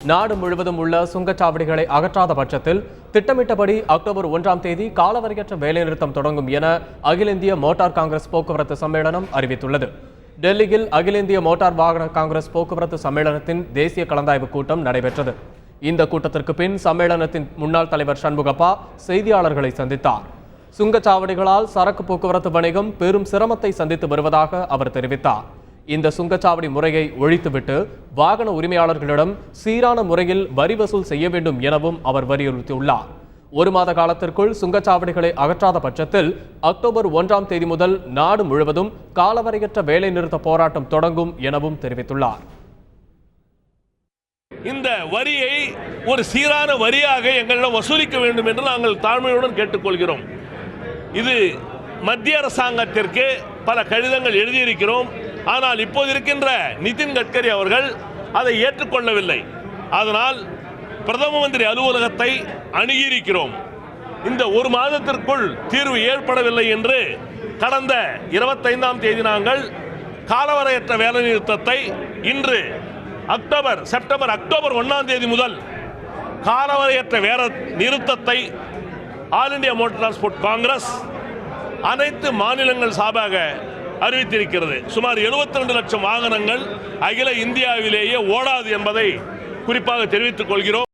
நாடு முழுவதும் உள்ள சுங்கச்சாவடிகளை அகற்றாத பட்சத்தில் திட்டமிட்டபடி அக்டோபர் 1ஆம் தேதி காலவரையற்ற வேலைநிறுத்தம் தொடங்கும் என அகில இந்திய மோட்டார் காங்கிரஸ் போக்குவரத்து சம்மேளனம் அறிவித்துள்ளது. டெல்லியில் அகில இந்திய மோட்டார் வாகன காங்கிரஸ் போக்குவரத்து சம்மேளனத்தின் தேசிய கலந்தாய்வு கூட்டம் நடைபெற்றது. இந்த கூட்டத்திற்கு பின் சம்மேளனத்தின் முன்னாள் தலைவர் சண்முகப்பா செய்தியாளர்களை சந்தித்தார். சுங்கச்சாவடிகளால் சரக்கு போக்குவரத்து வணிகம் பெரும் சிரமத்தை சந்தித்து வருவதாக அவர் தெரிவித்தார். இந்த சுங்கச்சாவடி முறையை ஒழித்துவிட்டு வாகன உரிமையாளர்களிடம் சீரான முறையில் வரி வசூல் செய்ய வேண்டும் எனவும் அவர் வலியுறுத்தியுள்ளார். ஒரு மாத காலத்திற்குள் சுங்கச்சாவடிகளை அகற்றாத பட்சத்தில் அக்டோபர் 1ஆம் தேதி முதல் நாடு முழுவதும் காலவரையற்ற வேலைநிறுத்த போராட்டம் தொடங்கும் எனவும் தெரிவித்துள்ளார். இந்த வரியை ஒரு சீரான வரியாக எங்களிடம் வசூலிக்க வேண்டும் என்று நாங்கள் தாழ்மையுடன் கேட்டுக்கொள்கிறோம். இது மத்திய அரசாங்கத்திற்கு பல கடிதங்கள் எழுதியிருக்கிறோம். ஆனால் இப்போது இருக்கின்ற நிதின் கட்கரி அவர்கள் அதை ஏற்றுக்கொள்ளவில்லை. அதனால் பிரதம மந்திரி அலுவலகத்தை அணுகியிருக்கிறோம். இந்த ஒரு மாதத்திற்குள் தீர்வு ஏற்படவில்லை என்று கடந்த 25ஆம் தேதி நாங்கள் காலவரையற்ற வேலைநிறுத்தத்தை இன்று அக்டோபர் 1ஆம் தேதி முதல் காலவரையற்ற வேலை நிறுத்தத்தை all India motor transport Congress அனைத்து மாநிலங்கள் சார்பாக அறிவித்திருக்கிறது. சுமார் 72 லட்சம் வாகனங்கள் அகில இந்தியாவிலேயே ஓடாது என்பதை குறிப்பாக தெரிவித்துக் கொள்கிறோம்.